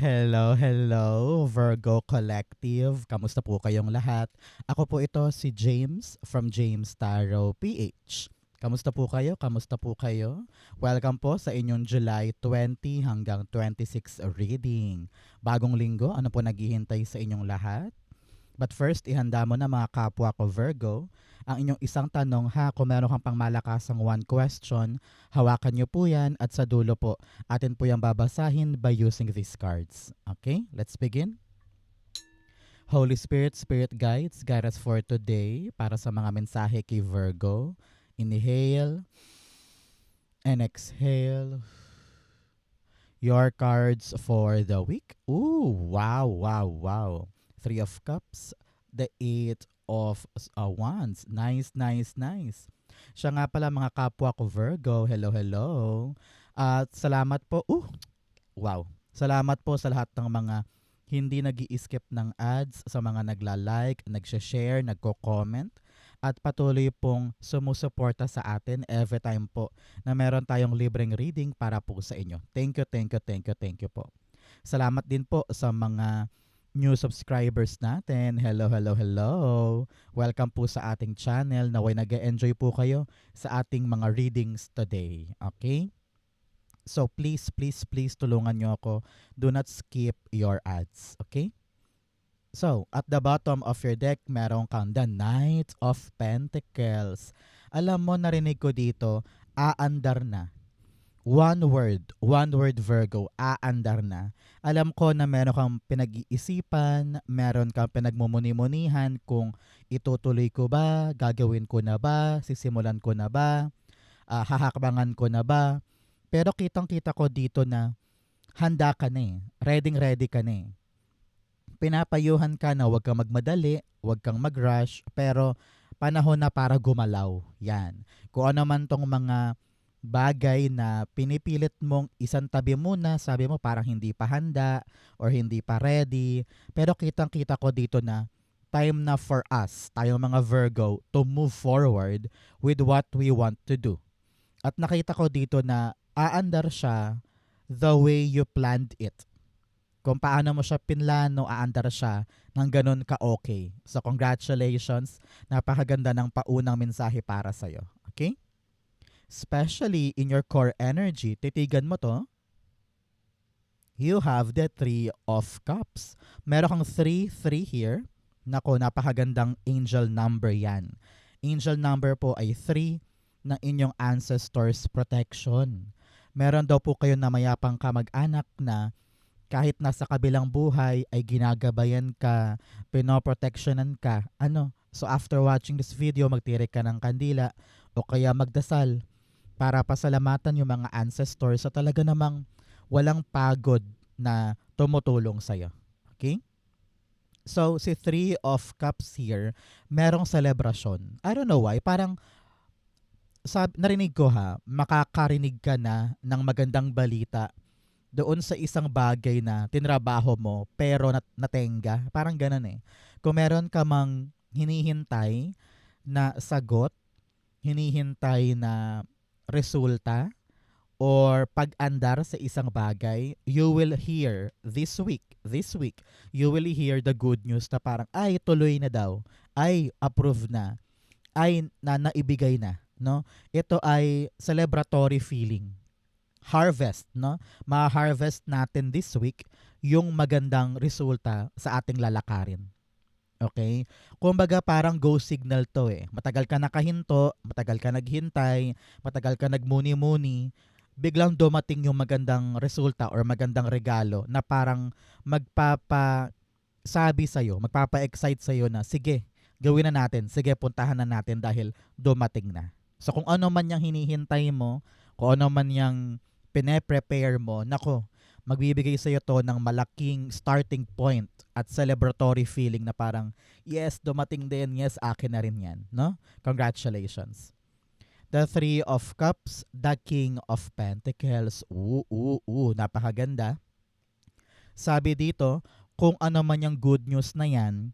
Hello, hello, Virgo Collective. Kamusta po kayong lahat? Ako po ito si James from James Tarot PH. Kamusta po kayo? Kamusta po kayo? Welcome po sa inyong July 20 hanggang 26 reading. Bagong linggo, ano po naghihintay sa inyong lahat? But first, ihanda mo na mga kapwa ko Virgo ang inyong isang tanong ha. Kung meron kang pangmalakasang one question, hawakan nyo po yan at sa dulo po, atin po yung babasahin by using these cards. Okay, let's begin. Holy Spirit, Spirit Guides, guide us for today para sa mga mensahe kay Virgo. Inhale and exhale. Your cards for the week. Ooh, wow, wow, wow. Three of Cups, the Eight of Wands. Nice, nice, nice. Siya nga pala mga kapwa ko Virgo. Hello, hello. At salamat po. Wow. Salamat po sa lahat ng mga hindi nag-i-skip ng ads, sa mga nagla-like, nagsha-share, nagko-comment, at patuloy pong sumusuporta sa atin every time po na meron tayong libreng reading para po sa inyo. Thank you, thank you, thank you, thank you po. Salamat din po sa mga new subscribers natin. Hello, hello, hello. Welcome po sa ating channel. Naway nag-enjoy po kayo sa ating mga readings today. Okay? So please, please, please tulungan nyo ako. Do not skip your ads. Okay? So, at the bottom of your deck, meron kang the Knight of Pentacles. Alam mo, narinig ko dito, aandar na. One word Virgo, aandar na. Alam ko na meron kang pinag-iisipan, meron kang pinagmumuni-munihan kung itutuloy ko ba, gagawin ko na ba, sisimulan ko na ba, hahakbangan ko na ba. Pero kitang-kita ko dito na handa ka na eh. Ready ka na eh. Pinapayuhan ka na huwag kang magmadali, huwag kang mag-rush, pero panahon na para gumalaw. Yan. Kung ano man tong mga bagay na pinipilit mong isang tabi muna, sabi mo parang hindi pa handa or hindi pa ready. Pero kitang-kita ko dito na time na for us, tayong mga Virgo, to move forward with what we want to do. At nakita ko dito na aandar siya the way you planned it. Kung paano mo siya pinlano, aandar siya ng ganun ka-okay. So congratulations, napakaganda ng paunang mensahe para sa'yo. Okay? Especially in your core energy, titigan mo to, you have the Three of Cups. Meron kang 3-3 here. Nako, napakagandang angel number yan. Angel number po ay 3 ng inyong ancestors' protection. Meron daw po kayo na mayapang kamag-anak na kahit nasa kabilang buhay ay ginagabayan ka, pinoprotectionan ka. So after watching this video, magtirik ka ng kandila o kaya magdasal para pasalamatan yung mga ancestors sa talaga namang walang pagod na tumutulong sa'yo. Okay? So, si Three of Cups here, merong celebration. I don't know why, parang narinig ko makakarinig ka na ng magandang balita doon sa isang bagay na tinrabaho mo pero natenga. Parang ganun eh. Kung meron ka mang hinihintay na sagot, hinihintay na resulta, or pag-andar sa isang bagay, you will hear this week, you will hear the good news na parang, ay, tuloy na daw, ay, approve na, ay, naibigay na. No? Ito ay celebratory feeling. Harvest, no? Ma-harvest natin this week yung magandang resulta sa ating lalakarin. Okay? Kumbaga parang go signal to eh. Matagal ka nakahinto, matagal ka naghintay, matagal ka nagmuni-muni, biglang dumating yung magandang resulta or magandang regalo na parang magpapasabi sa'yo, magpapa-excite sa'yo na sige, gawin na natin, sige, puntahan na natin dahil dumating na. So kung ano man yung hinihintay mo, kung ano man yung pine-prepare mo, nako, magbibigay sa'yo to ng malaking starting point at celebratory feeling na parang, yes, dumating din, yes, akin na rin yan. No? Congratulations. The Three of Cups, the King of Pentacles. Napakaganda. Sabi dito, kung ano man yung good news na yan,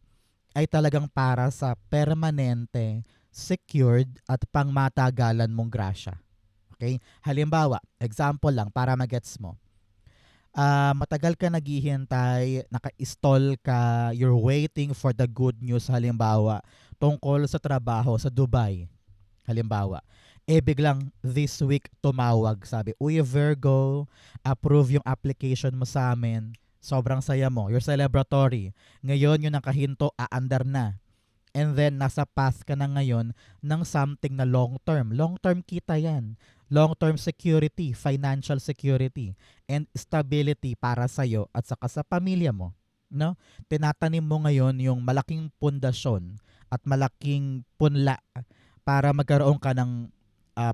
ay talagang para sa permanente, secured at pangmatagalan mong grasya. Okay? Halimbawa, example lang para magets mo. Matagal ka naghihintay, naka-stall ka, you're waiting for the good news halimbawa tungkol sa trabaho sa Dubai. Halimbawa, biglang this week tumawag, sabi, "Uy Virgo, approve yung application mo sa amin." Sobrang saya mo, you're celebratory. Ngayon yung nakahinto, aandar na. And then, nasa path ka na ngayon ng something na long term. Long term kita yan. Long term security, financial security, and stability para sa'yo at saka sa pamilya mo. No? Tinatanim mo ngayon yung malaking pundasyon at malaking punla para magkaroon ka ng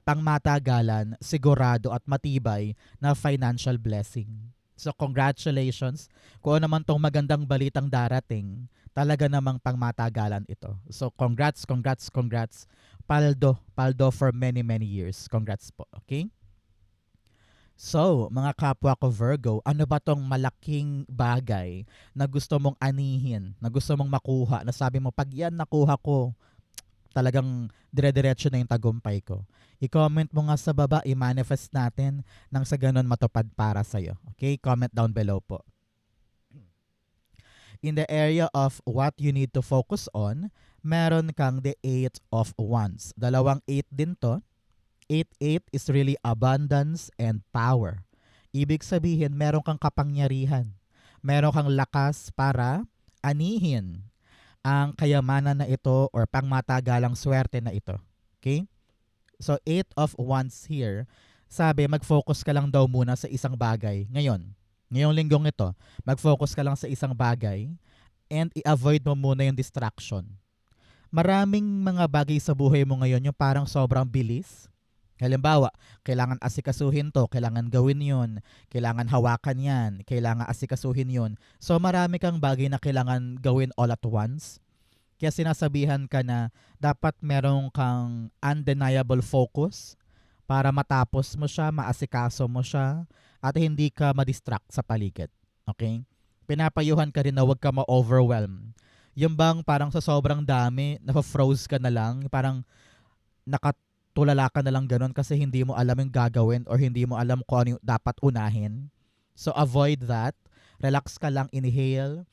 pangmatagalan, sigurado at matibay na financial blessing. So congratulations. Kung ano naman tong magandang balitang darating, talaga namang pangmatagalan ito. So congrats, congrats, congrats. Paldo, paldo for many, many years. Congrats po, okay? So, mga kapwa ko Virgo, ano ba tong malaking bagay na gusto mong anihin, na gusto mong makuha, na sabi mo, pag yan nakuha ko, talagang dire-diretso na yung tagumpay ko. I-comment mo nga sa baba, i-manifest natin nang sa ganun matupad para sa'yo. Okay? Comment down below po. In the area of what you need to focus on, meron kang the 8 of Wands. Dalawang 8 din to. 8-8 is really abundance and power. Ibig sabihin, meron kang kapangyarihan. Meron kang lakas para anihin ang kayamanan na ito or pangmatagalang swerte na ito. Okay? So, 8 of Wands here, sabi, mag-focus ka lang daw muna sa isang bagay. Ngayong linggong ito, mag-focus ka lang sa isang bagay and i-avoid mo muna yung distraction. Maraming mga bagay sa buhay mo ngayon yung parang sobrang bilis. Halimbawa, kailangan asikasuhin to, kailangan gawin yun, kailangan hawakan yan, kailangan asikasuhin yun. So marami kang bagay na kailangan gawin all at once. Kaya sinasabihan ka na dapat meron kang undeniable focus para matapos mo siya, maasikaso mo siya, at hindi ka ma-distract sa paligid. Okay? Pinapayuhan ka rin na huwag ka ma-overwhelm. Yung bang parang sa sobrang dami, na-froze ka na lang, parang nakatulala ka na lang ganun kasi hindi mo alam yung gagawin or hindi mo alam kung ano yung dapat unahin. So avoid that. Relax ka lang, inhale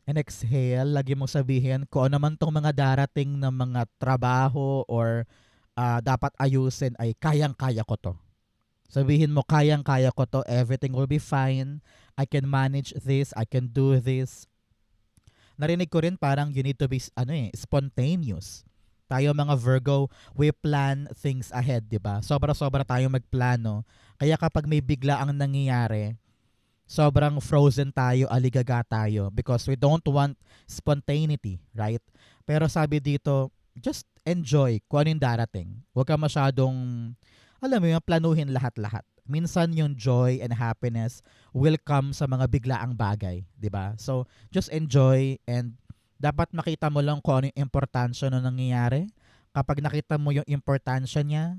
and exhale. Lagi mong sabihin kung ano man tong mga darating na mga trabaho or dapat ayusin ay kayang-kaya ko to. Sabihin mo, kayang-kaya ko to. Everything will be fine. I can manage this. I can do this. Narinig ko rin parang you need to be spontaneous. Tayo mga Virgo, we plan things ahead, di ba? Sobra-sobra tayo magplano. Kaya kapag may bigla ang nangyayari, sobrang frozen tayo, aligaga tayo because we don't want spontaneity, right? Pero sabi dito, just enjoy kung ano yung darating. Huwag ka masyadong, alam mo yung planuhin lahat-lahat. Minsan yung joy and happiness will come sa mga biglaang bagay, di ba? So, just enjoy and dapat makita mo lang kung ano yung importansya na nangyayari. Kapag nakita mo yung importansya niya,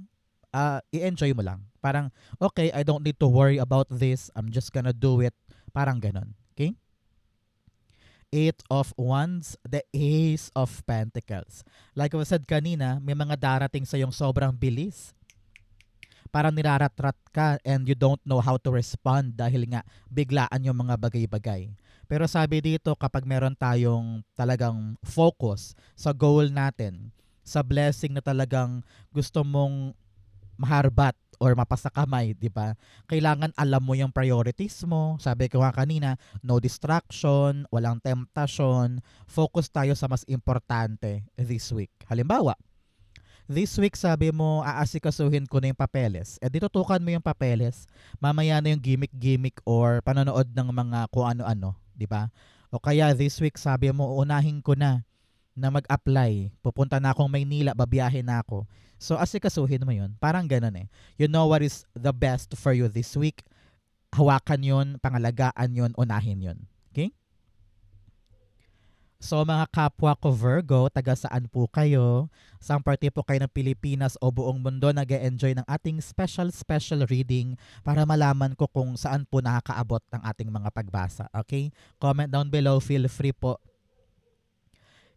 i-enjoy mo lang. Parang, okay, I don't need to worry about this. I'm just gonna do it. Parang ganon. Okay? 8 of Wands, the Ace of Pentacles. Like I said kanina, may mga darating sa yung sobrang bilis. Parang niraratrat ka and you don't know how to respond dahil nga biglaan yung mga bagay-bagay. Pero sabi dito, kapag meron tayong talagang focus sa goal natin, sa blessing na talagang gusto mong maharbat or mapasakamay, di ba? Kailangan alam mo yung priorities mo. Sabi ko nga kanina, no distraction, walang temptation. Focus tayo sa mas importante this week. Halimbawa, this week sabi mo, aasikasuhin ko na yung papeles. Ditutukan mo yung papeles. Mamaya na yung gimmick-gimmick or panonood ng mga kung ano-ano, di ba? O kaya this week sabi mo, unahin ko na mag-apply. Pupunta na akong Maynila, babiyahin na ako. So asikasuhin mo yun. Parang ganun eh. You know what is the best for you this week. Hawakan yun, pangalagaan yun, unahin yun. Okay? So mga kapwa ko Virgo, taga saan po kayo? Saan parte po kayo ng Pilipinas o buong mundo nag-e-enjoy ng ating special reading para malaman ko kung saan po nakakaabot ng ating mga pagbasa. Okay? Comment down below, feel free po.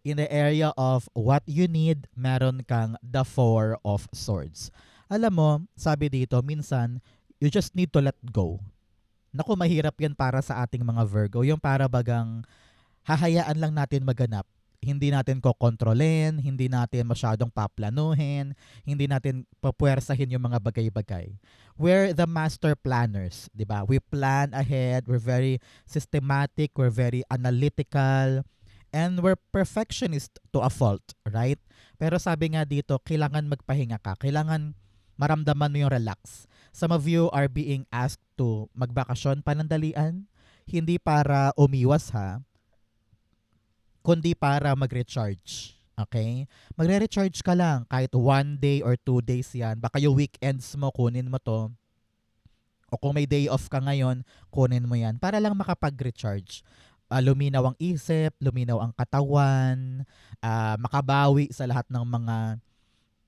In the area of what you need, meron kang the 4 of Swords. Alam mo, sabi dito, minsan, you just need to let go. Naku, mahirap yan para sa ating mga Virgo. Yung para bagang hahayaan lang natin maganap. Hindi natin kokontrolin, hindi natin masyadong paplanuhin, hindi natin papuwersahin yung mga bagay-bagay. We're the master planners, di ba? We plan ahead, we're very systematic, we're very analytical, and we're perfectionist to a fault, right? Pero sabi nga dito, kailangan magpahinga ka, kailangan maramdaman mo yung relax. Some of you are being asked to magbakasyon panandalian, hindi para umiwas ha, kundi para mag-recharge. Okay? Magre-recharge ka lang kahit 1 day or 2 days yan. Baka yung weekends mo, kunin mo to. O kung may day off ka ngayon, kunin mo yan para lang makapag-recharge. Luminaw ang isip, luminaw ang katawan, makabawi sa lahat ng mga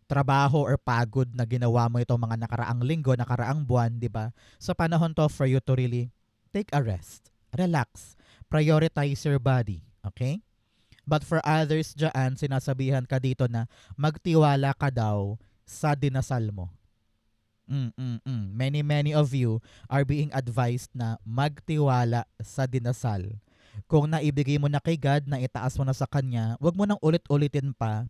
trabaho or pagod na ginawa mo itong mga nakaraang linggo, nakaraang buwan, di ba? So panahon to for you to really take a rest, relax, prioritize your body, okay? But for others dyan, sinasabihan ka dito na magtiwala ka daw sa dinasal mo. Many of you are being advised na magtiwala sa dinasal. Kung naibigay mo na kay God, na itaas mo na sa Kanya, wag mo nang ulit-ulitin pa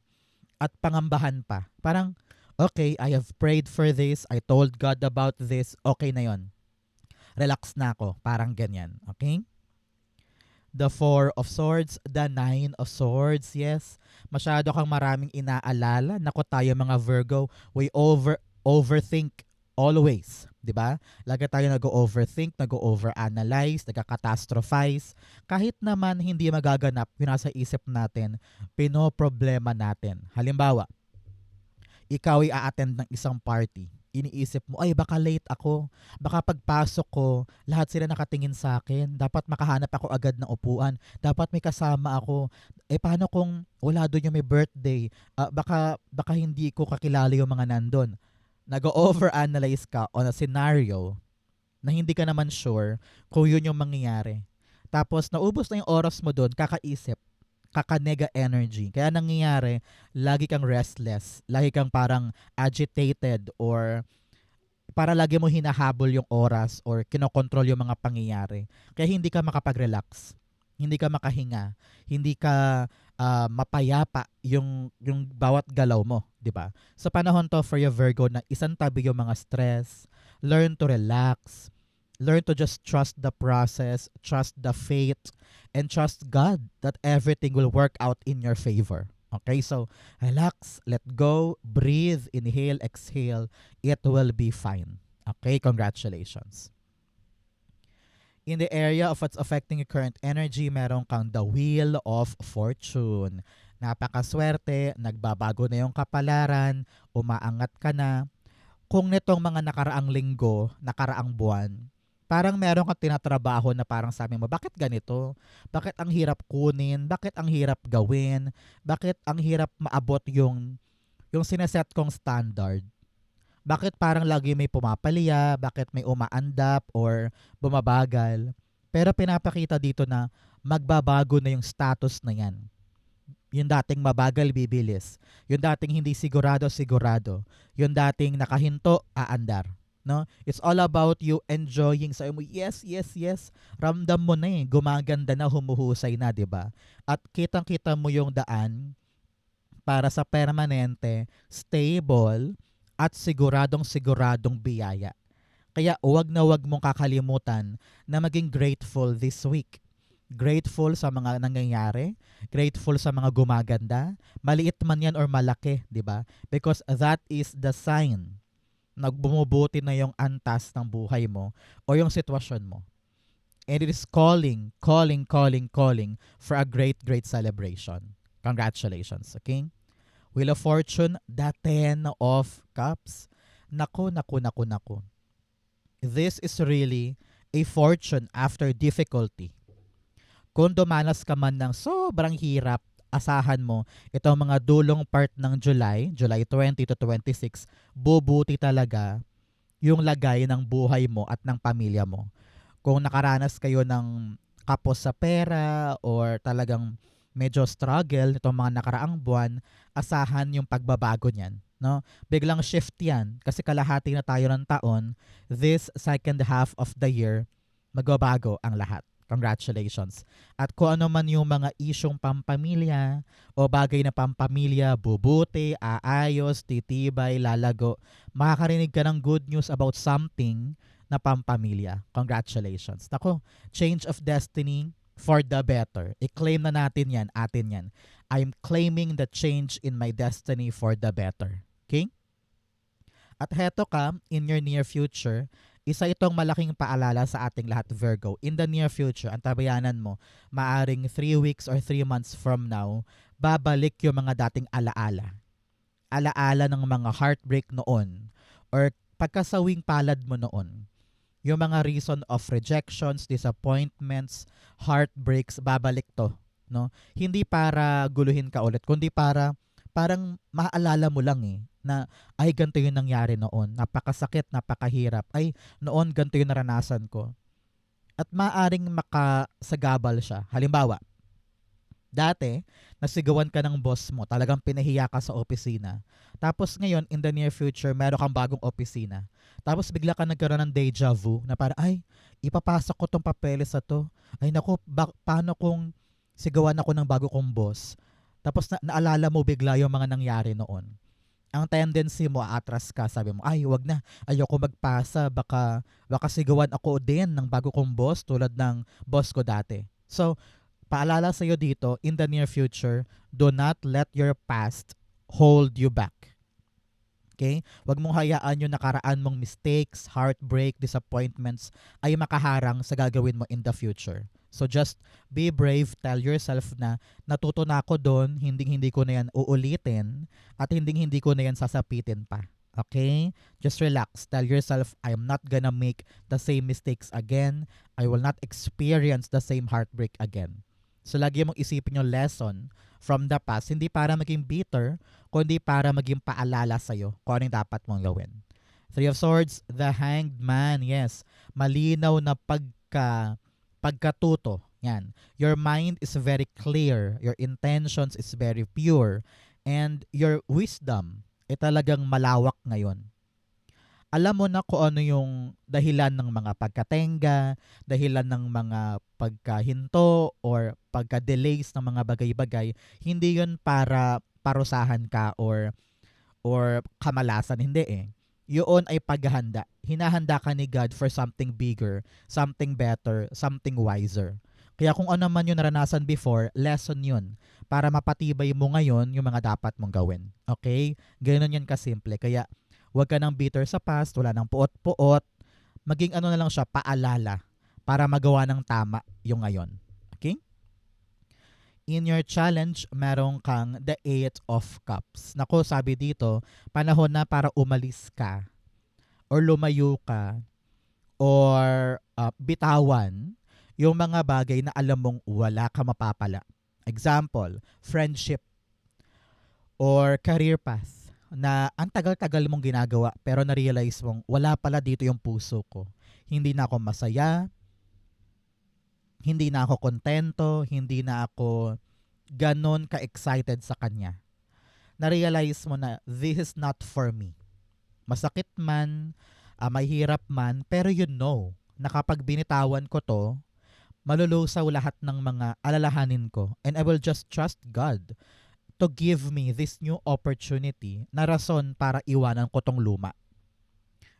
at pangambahan pa. Parang, okay, I have prayed for this, I told God about this, okay na yon. Relax na ako, parang ganyan. Okay? The Four of Swords, the Nine of Swords, yes. Masyado kang maraming inaalala. Nako tayo mga Virgo, we overthink always, 'di ba? Lagi tayo nag-overthink, nag-overanalyze, nagka-catastrophize. Kahit naman hindi magaganap yung nasa isip natin, pinoproblema natin. Halimbawa, ikaw ay a-attend ng isang party, iniisip mo, ay baka late ako, baka pagpasok ko, lahat sila nakatingin sa akin, dapat makahanap ako agad ng upuan, dapat may kasama ako, paano kung wala doon yung may birthday, baka hindi ko kakilala yung mga nandun. Nag-overanalyze ka on a scenario na hindi ka naman sure kung yun yung mangyayari. Tapos naubos na yung oras mo doon, kakaisip, kakanega energy. Kaya nangyayari, lagi kang restless, lagi kang parang agitated or para lagi mo hinahabol yung oras or kinokontrol yung mga pangyayari. Kaya hindi ka makapag-relax, hindi ka makahinga, hindi ka mapayapa yung bawat galaw mo, di ba? Sa panahon to for your Virgo na isang tabi yung mga stress, learn to relax, learn to just trust the process, trust the fate, and trust God that everything will work out in your favor. Okay, so relax, let go, breathe, inhale, exhale. It will be fine. Okay, congratulations. In the area of what's affecting your current energy, meron kang the Wheel of Fortune. Napakaswerte, nagbabago na yung kapalaran, umaangat ka na. Kung nitong mga nakaraang linggo, nakaraang buwan, parang meron kang tinatrabaho na parang sabi mo, bakit ganito? Bakit ang hirap kunin? Bakit ang hirap gawin? Bakit ang hirap maabot yung sineset kong standard? Bakit parang lagi may pumapalya? Bakit may umaandap or bumabagal? Pero pinapakita dito na magbabago na yung status na yan. Yung dating mabagal, bibilis. Yung dating hindi sigurado, sigurado. Yung dating nakahinto, aandar. No? It's all about you enjoying. Sabi mo, yes, yes, yes. Ramdam mo na gumaganda na, humuhusay na, di ba? At kitang-kita mo yung daan para sa permanente, stable, at siguradong biyaya. Kaya wag na wag mong kakalimutan na maging grateful this week. Grateful sa mga nangyayari, grateful sa mga gumaganda, maliit man yan or malaki, di ba? Because that is the sign nagbumubuti na yung antas ng buhay mo o yung sitwasyon mo. And it is calling for a great celebration. Congratulations, okay? Wheel of Fortune, the 10 of Cups. Naku. This is really a fortune after difficulty. Kung dumanas ka man ng sobrang hirap, asahan mo, itong mga dulong part ng July 20 to 26, bubuti talaga yung lagay ng buhay mo at ng pamilya mo. Kung nakaranas kayo ng kapos sa pera or talagang medyo struggle nitong mga nakaraang buwan, asahan yung pagbabago niyan. No? Biglang shift yan kasi kalahati na tayo ng taon. This second half of the year, Magbabago ang lahat. Congratulations. At kung ano man yung mga isyong pampamilya o bagay na pampamilya, bubuti, aayos, titibay, lalago, makakarinig ka ng good news about something na pampamilya. Congratulations. Nako, change of destiny for the better. I-claim na natin yan, atin yan. I'm claiming the change in my destiny for the better. Okay? At heto ka, in your near future, isa itong malaking paalala sa ating lahat, Virgo. In the near future, ang tabayanan mo, maaring 3 weeks or 3 months from now, babalik yung mga dating alaala. Alaala ng mga heartbreak noon or pagkasawing palad mo noon. Yung mga reason of rejections, disappointments, heartbreaks, babalik to. No? Hindi para guluhin ka ulit, kundi para parang maalala mo lang na ay ganito yung nangyari noon. Napakasakit, napakahirap. Ay noon ganito yung naranasan ko. At maaring makasagabal siya. Halimbawa, dati, nasigawan ka ng boss mo, talagang pinahiya ka sa opisina. Tapos ngayon, in the near future, meron kang bagong opisina. Tapos bigla ka nagkaroon ng deja vu na para, ay, ipapasok ko tong papeles sa to. Ay naku, paano kung sigawan ako ng bago kong boss? Tapos naalala mo bigla yung mga nangyari noon. Ang tendency mo, atras ka, sabi mo, ay, wag na, ayoko magpasa, baka sigawan ako din ng bago kong boss tulad ng boss ko dati. So, paalala sa'yo dito, in the near future, do not let your past hold you back. Okay? Wag mong hayaan yung nakaraan mong mistakes, heartbreak, disappointments ay makaharang sa gagawin mo in the future. So just be brave, tell yourself na natuto na ako doon, hindi ko na yan uulitin at hindi ko na yan sasapitin pa. Okay? Just relax. Tell yourself, I'm not gonna make the same mistakes again. I will not experience the same heartbreak again. So lagi mong isipin yung lesson from the past, hindi para maging bitter, kundi para maging paalala sa'yo kung anong dapat mong gawin. Three of Swords, the Hanged Man. Yes, malinaw na pagkatuto. Yan. Your mind is very clear. Your intentions is very pure. And your wisdom talagang malawak ngayon. Alam mo na kung ano yung dahilan ng mga pagkatenga, dahilan ng mga pagkahinto, or pagka-delays ng mga bagay-bagay. Hindi yun para parusahan ka or kamalasan. Hindi Yun ay paghahanda. Hinahanda ka ni God for something bigger, something better, something wiser. Kaya kung ano man yung naranasan before, lesson yun. Para mapatibay mo ngayon yung mga dapat mong gawin. Okay? Ganun yan kasimple. Kaya huwag ka nang bitter sa past, wala nang puot-puot. Maging ano na lang siya, paalala para magawa ng tama yung ngayon. Okay? In your challenge, meron kang the 8 of Cups. Nako, sabi dito, panahon na para umalis ka or lumayo ka or bitawan yung mga bagay na alam mong wala ka mapapala. Example, friendship or career path na ang tagal-tagal mong ginagawa pero na-realize mong wala pala dito yung puso ko. Hindi na ako masaya, hindi na ako kontento, hindi na ako ganon ka-excited sa kanya. Na-realize mo na this is not for me. Masakit man, mahirap man, pero you know na kapag binitawan ko to, malulusaw lahat ng mga alalahanin ko and I will just trust God to give me this new opportunity na rason para iwanan ko tong luma.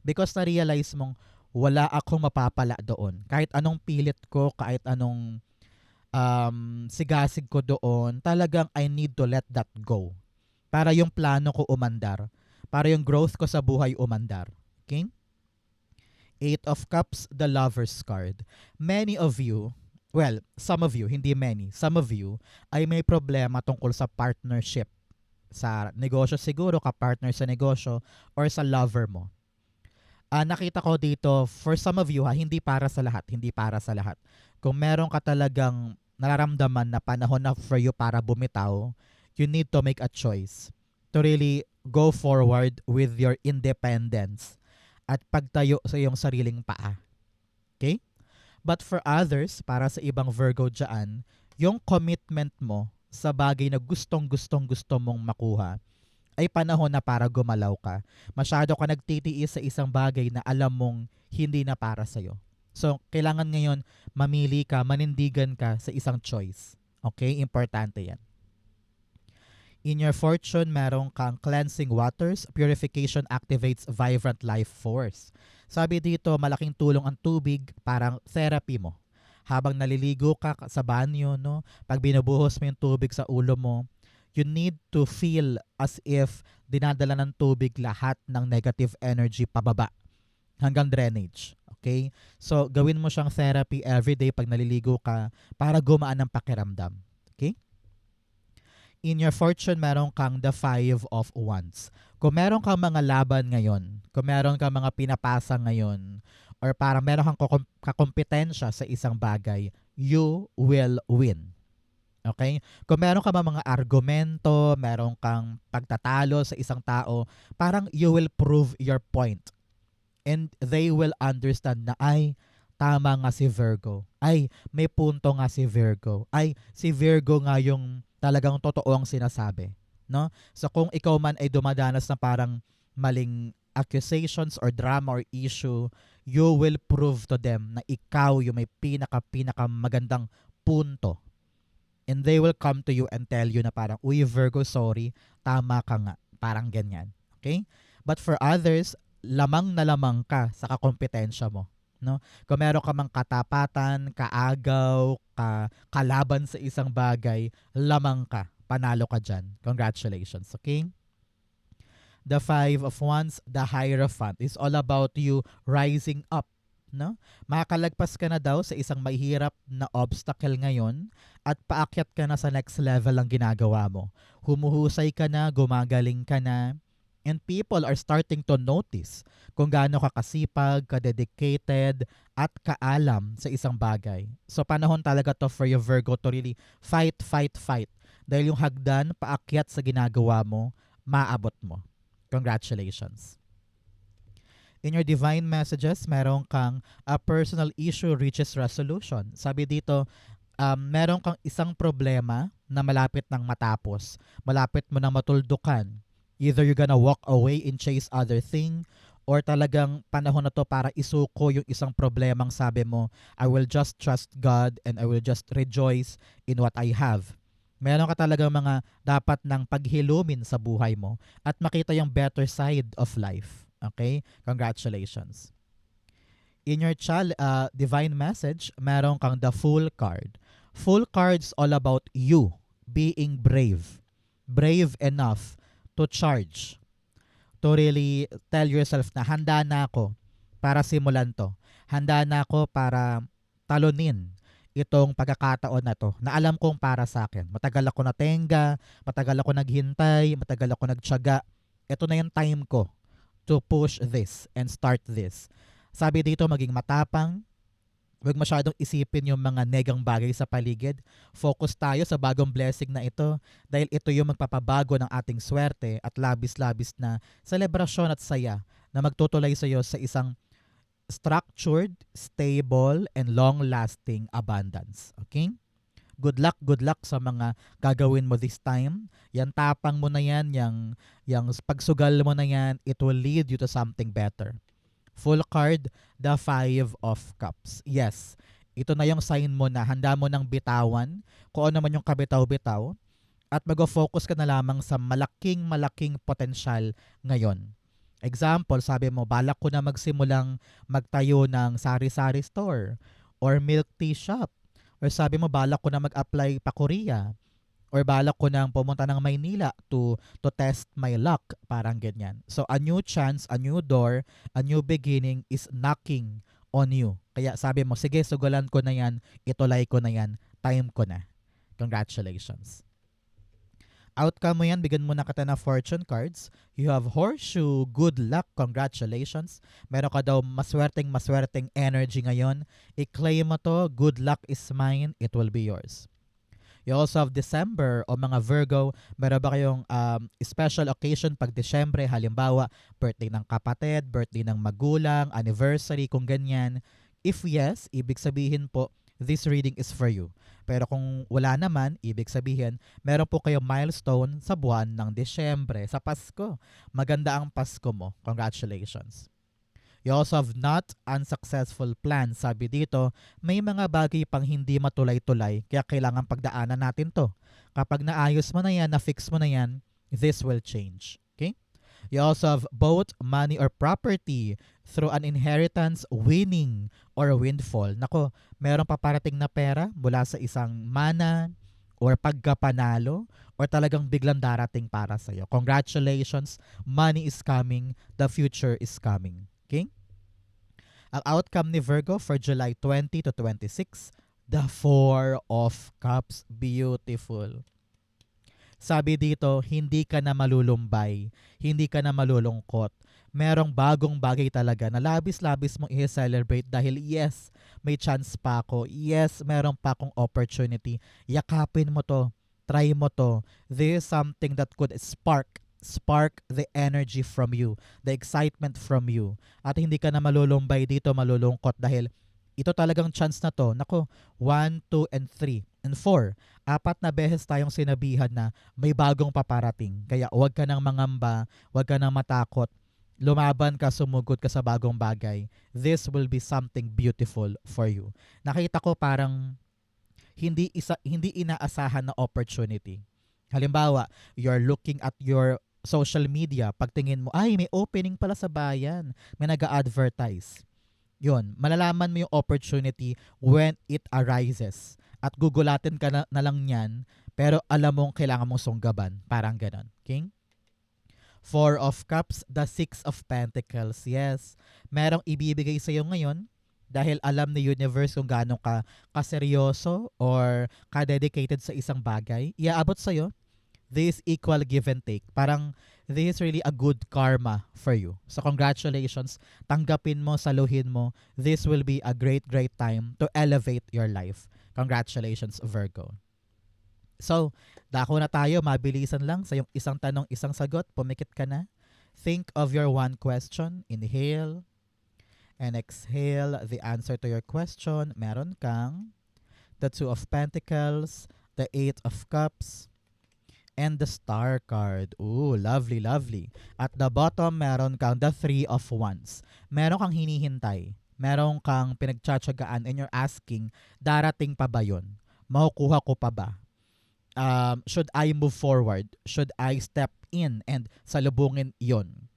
Because na-realize mong wala akong mapapala doon. Kahit anong pilit ko, kahit anong sigasig ko doon, talagang I need to let that go. Para yung plano ko umandar. Para yung growth ko sa buhay umandar. Okay? 8 of Cups, the Lover's card. Many of you, well, some of you, hindi many, some of you ay may problema tungkol sa partnership. Sa negosyo siguro, ka-partner sa negosyo, or sa lover mo. Nakita ko dito, for some of you hindi para sa lahat, hindi para sa lahat. Kung meron ka talagang nararamdaman na panahon na for you para bumitaw, you need to make a choice to really go forward with your independence at pagtayo sa iyong sariling paa. Okay? But for others, para sa ibang Virgo dyan, yung commitment mo sa bagay na gusto mong makuha, ay panahon na para gumalaw ka. Masyado ka nagtitiis sa isang bagay na alam mong hindi na para sa'yo. So, kailangan ngayon mamili ka, manindigan ka sa isang choice. Okay? Importante yan. In your fortune, meron kang cleansing waters. Purification activates vibrant life force. Sabi dito, malaking tulong ang tubig, parang therapy mo. Habang naliligo ka sa banyo, no? Pag binubuhos mo yung tubig sa ulo mo, you need to feel as if dinadala ng tubig lahat ng negative energy pababa hanggang drainage. Okay? So, gawin mo siyang therapy everyday pag naliligo ka para gumaan ang pakiramdam. Okay? In your fortune, meron kang the 5 of Wands. Kung meron kang mga laban ngayon, kung meron kang mga pinapasa ngayon, or parang meron kang kakompetensya sa isang bagay, you will win. Okay? Kung meron ka mga argumento, meron kang pagtatalo sa isang tao, parang you will prove your point. And they will understand na, ay, tama nga si Virgo. Ay, may punto nga si Virgo. Ay, si Virgo nga yung talagang totoo ang sinasabi. No? So kung ikaw man ay dumadanas na parang maling accusations or drama or issue, you will prove to them na ikaw yung may pinaka magandang punto. And they will come to you and tell you na parang, uy Virgo, sorry, tama ka nga. Parang ganyan. Okay? But for others, lamang na lamang ka sa kakompetensya mo. No? Kung meron ka mang katapatan, kaagaw, kalaban sa isang bagay, lamang ka. Panalo ka dyan. Congratulations. Okay? The 5 of Wands, the Hierophant, is all about you rising up. No? Makakalagpas ka na daw sa isang mahirap na obstacle ngayon at paakyat ka na sa next level ang ginagawa mo. Humuhusay ka na, gumagaling ka na, and people are starting to notice kung gaano ka kasipag, ka-dedicated, at kaalam sa isang bagay. So panahon talaga to for your Virgo to really fight, fight, fight. Dahil yung hagdan, paakyat sa ginagawa mo, maabot mo. Congratulations. In your divine messages, meron kang a personal issue reaches resolution. Sabi dito, meron kang isang problema na malapit nang matapos. Malapit mo nang matuldukan. Either you're gonna walk away and chase other thing, or talagang panahon na to para isuko yung isang problemang sabi mo, I will just trust God and I will just rejoice in what I have. Meron ka talagang mga dapat ng paghilumin sa buhay mo at makita yung better side of life. Okay? Congratulations. In your divine message, meron kang the Fool card. Fool card's all about you being brave. Brave enough to charge. To really tell yourself na handa na ako para simulan to. Handa na ako para talunin itong pagkakataon na to na alam kong para sa akin. Matagal ako natenga, matagal ako naghintay, matagal ako nagtiyaga. Ito na yung time ko to push this and start this. Sabi dito, maging matapang, huwag masyadong isipin yung mga negang bagay sa paligid. Focus tayo sa bagong blessing na ito dahil ito yung magpapabago ng ating swerte at labis-labis na selebrasyon at saya na magtutuloy sa iyo sa isang structured, stable, and long-lasting abundance. Okay? Good luck sa mga gagawin mo this time. Yan tapang mo na yan, yung pagsugal mo na yan, it will lead you to something better. Full card, the 5 of Cups. Yes, ito na yung sign mo na handa mo ng bitawan kung ano man yung kabitaw-bitaw at mag-focus ka na lamang sa malaking potensyal ngayon. Example, sabi mo, balak ko na magsimulang magtayo ng sari-sari store or milk tea shop. Or sabi mo, balak ko na mag-apply pa Korea. Or balak ko nang pumunta ng Maynila to test my luck. Parang ganyan. So, a new chance, a new door, a new beginning is knocking on you. Kaya sabi mo, sige, sugalan ko na yan, itulay ko na yan, time ko na. Congratulations. Outcome mo yan, bigyan mo na kita na fortune cards. You have horseshoe, good luck, congratulations. Meron ka daw maswerteng energy ngayon. I-claim mo to, good luck is mine, it will be yours. You also have December o mga Virgo, meron ba kayong special occasion pag Desyembre, halimbawa birthday ng kapatid, birthday ng magulang, anniversary, kung ganyan. If yes, ibig sabihin po, this reading is for you. Pero kung wala naman, ibig sabihin, meron po kayong milestone sa buwan ng Desyembre, sa Pasko. Maganda ang Pasko mo. Congratulations. You also have not unsuccessful plans. Sabi dito, may mga bagay pang hindi matulay-tulay kaya kailangan pagdaanan natin to. Kapag naayos mo na yan, na-fix mo na yan, this will change. Okay? You also have both money or property through an inheritance, winning, or a windfall. Nako, meron paparating na pera mula sa isang mana or pagkapanalo or talagang biglang darating para sa'yo. Congratulations, money is coming, the future is coming. Okay? Ang outcome ni Virgo for July 20 to 26, the Four of Cups. Beautiful. Sabi dito, hindi ka na malulumbay, hindi ka na malulungkot. Merong bagong bagay talaga na labis-labis mong i-celebrate dahil yes, may chance pa ako. Yes, meron pa akong opportunity. Yakapin mo to. Try mo to. This is something that could spark the energy from you, the excitement from you. At hindi ka na malulumbay dito, malulungkot dahil ito talagang chance na to. Nako, 1, 2, and 3, and 4. 4 na beses tayong sinabihan na may bagong paparating. Kaya huwag ka nang mangamba, huwag ka nang matakot. Lumaban ka, sumugod ka sa bagong bagay. This will be something beautiful for you. Nakita ko parang hindi inaasahan na opportunity. Halimbawa, you're looking at your social media, pagtingin mo, ay may opening pala sa bayan, may nag-a-advertise. Yun, malalaman mo yung opportunity when it arises. At gugulatin ka na lang yan, pero alam mong kailangan mong sunggaban. Parang ganon. Okay? Four of Cups, the Six of Pentacles. Yes, merong ibibigay sa'yo ngayon dahil alam ni universe kung gaano ka kaseryoso or ka-dedicated sa isang bagay. Iaabot sa'yo, this equal give and take. Parang this is really a good karma for you. So congratulations, tanggapin mo, saluhin mo. This will be a great time to elevate your life. Congratulations, Virgo. So, dako na tayo, mabilisan lang sa yung isang tanong, isang sagot. Pumikit ka na. Think of your one question. Inhale and exhale the answer to your question. Meron kang the Two of Pentacles, the Eight of Cups, and the Star card. Ooh, lovely. At the bottom, meron kang the Three of Wands. Meron kang hinihintay. Meron kang pinagtsatsagaan and you're asking, darating pa ba yun? Makukuha ko pa ba? Should I move forward? Should I step in and salubungin yon?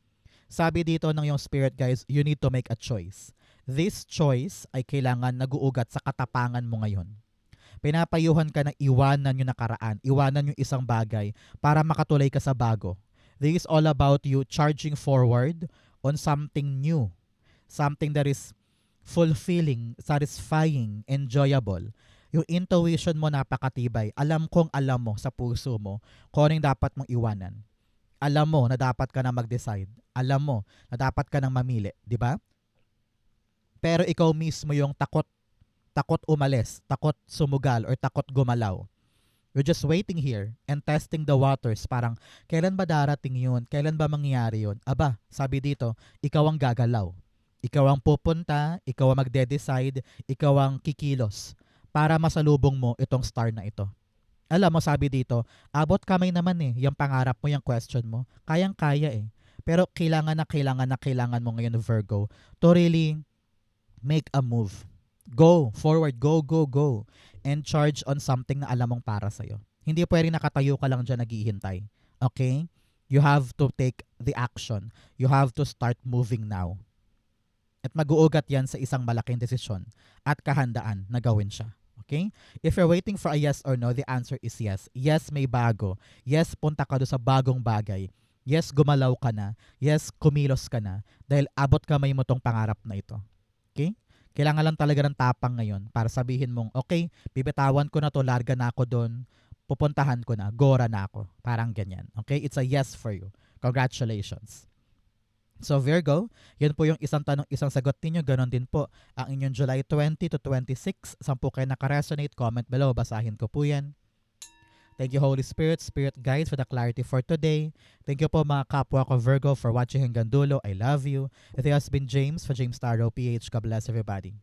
Sabi dito ng yung spirit guys, you need to make a choice. This choice ay kailangan nag-uugat sa katapangan mo ngayon. Pinapayuhan ka na iwanan yung nakaraan, iwanan yung isang bagay para makatuloy ka sa bago. This is all about you charging forward on something new. Something that is fulfilling, satisfying, enjoyable. Yung intuition mo napakatibay. Alam mo sa puso mo kung ano yung dapat mong iwanan. Alam mo na dapat ka na mag-decide. Alam mo na dapat ka nang mamili, di ba? Pero ikaw mismo yung takot umalis, takot sumugal, or takot gumalaw. You're just waiting here and testing the waters. Parang, kailan ba darating yun? Kailan ba mangyayari yun? Aba, sabi dito, ikaw ang gagalaw. Ikaw ang pupunta, ikaw ang magde-decide, ikaw ang kikilos para masalubong mo itong star na ito. Alam mo, sabi dito, abot kamay naman yung pangarap mo, yung question mo. Kayang-kaya Pero kailangan mo ngayon, Virgo, to really make a move. Go forward, go. And charge on something na alam mong para sa'yo. Hindi pwedeng nakatayo ka lang dyan naghihintay. Okay? You have to take the action. You have to start moving now. At mag-uugat yan sa isang malaking desisyon at kahandaan na gawin siya. Okay? If you're waiting for a yes or no, the answer is yes. Yes, may bago. Yes, punta ka doon sa bagong bagay. Yes, gumalaw ka na. Yes, kumilos ka na. Dahil abot kamay mo tong pangarap na ito. Okay? Kailangan lang talaga ng tapang ngayon para sabihin mong, okay, bibitawan ko na to, larga na ako doon, pupuntahan ko na, gora na ako. Parang ganyan. Okay? It's a yes for you. Congratulations. So Virgo, yun po yung isang tanong, isang sagot ninyo. Ganon din po ang inyong July 20 to 26. Saan po kayo nakaresonate? Comment below. Basahin ko po yan. Thank you Holy Spirit, Spirit Guides for the clarity for today. Thank you po mga kapwa ko Virgo for watching hanggang dulo. I love you. It has been James for James Taro PH. God bless everybody.